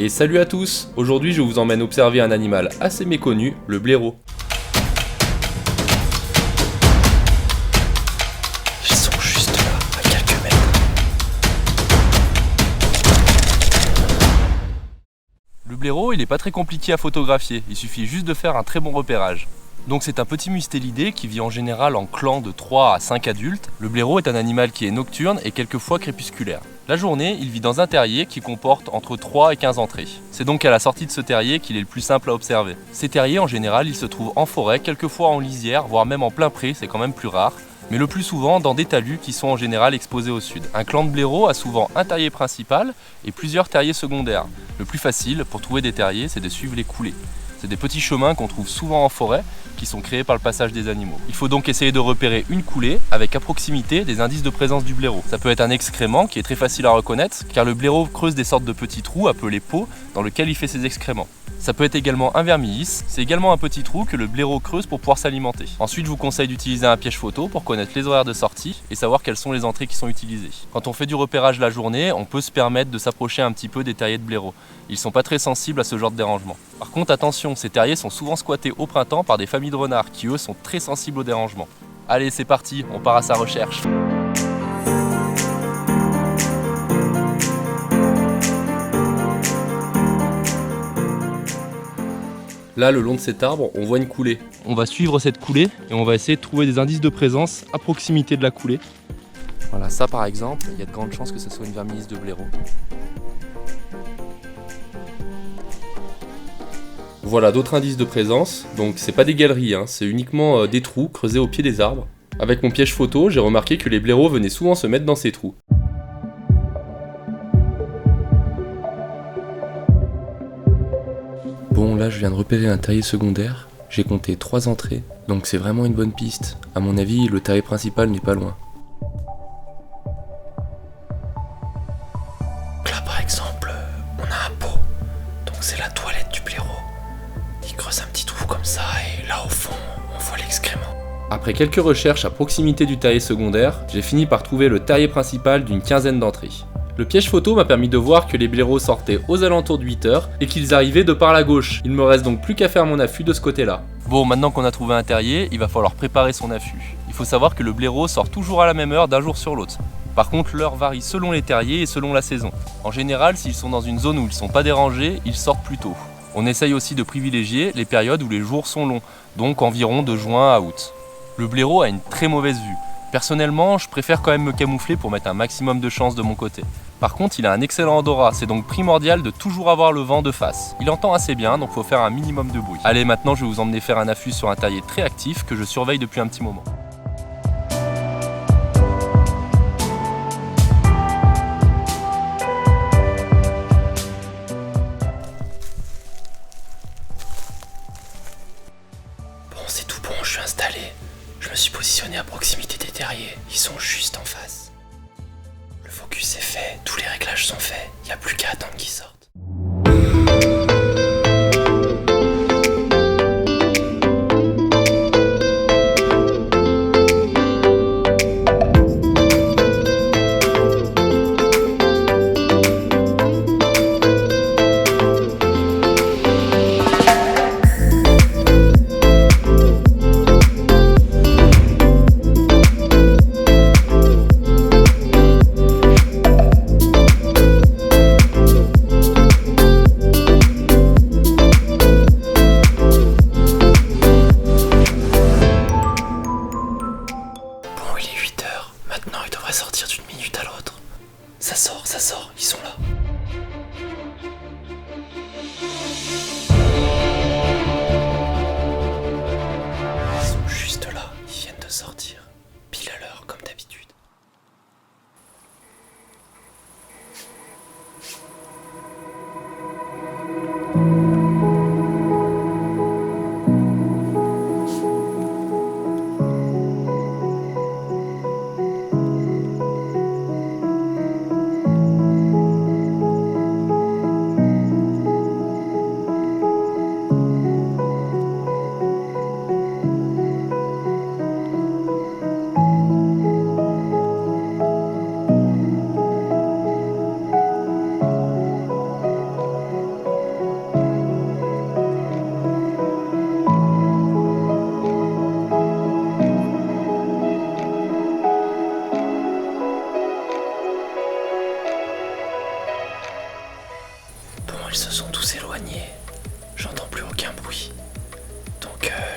Et salut à tous! Aujourd'hui je vous emmène observer un animal assez méconnu, le blaireau. Ils sont juste là, à quelques mètres. Le blaireau, il est pas très compliqué à photographier, il suffit juste de faire un très bon repérage. Donc c'est un petit mustélidé qui vit en général en clan de 3 à 5 adultes. Le blaireau est un animal qui est nocturne et quelquefois crépusculaire. La journée, il vit dans un terrier qui comporte entre 3 et 15 entrées. C'est donc à la sortie de ce terrier qu'il est le plus simple à observer. Ces terriers, en général, ils se trouvent en forêt, quelquefois en lisière, voire même en plein pré, c'est quand même plus rare, mais le plus souvent dans des talus qui sont en général exposés au sud. Un clan de blaireaux a souvent un terrier principal et plusieurs terriers secondaires. Le plus facile pour trouver des terriers, c'est de suivre les coulées. C'est des petits chemins qu'on trouve souvent en forêt, qui sont créés par le passage des animaux. Il faut donc essayer de repérer une coulée avec à proximité des indices de présence du blaireau. Ça peut être un excrément qui est très facile à reconnaître, car le blaireau creuse des sortes de petits trous appelés pots dans lesquels il fait ses excréments. Ça peut être également un vermillis, c'est également un petit trou que le blaireau creuse pour pouvoir s'alimenter. Ensuite, je vous conseille d'utiliser un piège photo pour connaître les horaires de sortie et savoir quelles sont les entrées qui sont utilisées. Quand on fait du repérage la journée, on peut se permettre de s'approcher un petit peu des terriers de blaireau. Ils sont pas très sensibles à ce genre de dérangement. Par contre, attention, ces terriers sont souvent squattés au printemps par des familles de renards qui eux sont très sensibles au dérangement. Allez, c'est parti, on part à sa recherche. Là, le long de cet arbre, on voit une coulée. On va suivre cette coulée et on va essayer de trouver des indices de présence à proximité de la coulée. Voilà, ça par exemple, il y a de grandes chances que ce soit une vermillis de blaireau. Voilà d'autres indices de présence, donc c'est pas des galeries, c'est uniquement des trous creusés au pied des arbres. Avec mon piège photo, j'ai remarqué que les blaireaux venaient souvent se mettre dans ces trous. Bon, là je viens de repérer un terrier secondaire, j'ai compté 3 entrées, donc c'est vraiment une bonne piste. À mon avis, le terrier principal n'est pas loin. Là par exemple, on a un pot, donc c'est la toilette du blaireau. Il creuse un petit trou comme ça et là au fond, on voit l'excrément. Après quelques recherches à proximité du terrier secondaire, j'ai fini par trouver le terrier principal d'une quinzaine d'entrées. Le piège photo m'a permis de voir que les blaireaux sortaient aux alentours de 8 h et qu'ils arrivaient de par la gauche. Il me reste donc plus qu'à faire mon affût de ce côté-là. Bon, maintenant qu'on a trouvé un terrier, il va falloir préparer son affût. Il faut savoir que le blaireau sort toujours à la même heure d'un jour sur l'autre. Par contre, l'heure varie selon les terriers et selon la saison. En général, s'ils sont dans une zone où ils ne sont pas dérangés, ils sortent plus tôt. On essaye aussi de privilégier les périodes où les jours sont longs, donc environ de juin à août. Le blaireau a une très mauvaise vue. Personnellement, je préfère quand même me camoufler pour mettre un maximum de chance de mon côté. Par contre, il a un excellent odorat, c'est donc primordial de toujours avoir le vent de face. Il entend assez bien, donc faut faire un minimum de bruit. Allez, maintenant je vais vous emmener faire un affût sur un terrier très actif que je surveille depuis un petit moment. Bon, c'est tout bon, je suis installé. Je me suis positionné à proximité des terriers, ils sont juste en face. Le focus est fait, tous les réglages sont faits, il n'y a plus qu'à attendre qu'ils sortent.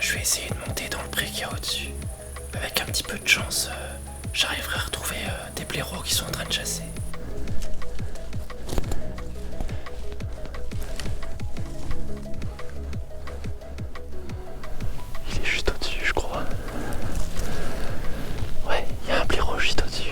je vais essayer de monter dans le pré qu'il y a au-dessus. Avec un petit peu de chance, j'arriverai à retrouver des blaireaux qui sont en train de chasser. Il est juste au-dessus, je crois. Ouais, il y a un blaireau juste au-dessus.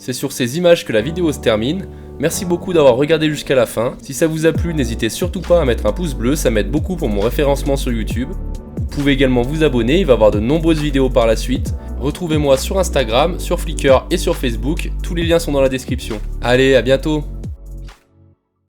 C'est sur ces images que la vidéo se termine. Merci beaucoup d'avoir regardé jusqu'à la fin. Si ça vous a plu, n'hésitez surtout pas à mettre un pouce bleu, ça m'aide beaucoup pour mon référencement sur YouTube. Vous pouvez également vous abonner, il va y avoir de nombreuses vidéos par la suite. Retrouvez-moi sur Instagram, sur Flickr et sur Facebook, tous les liens sont dans la description. Allez, à bientôt!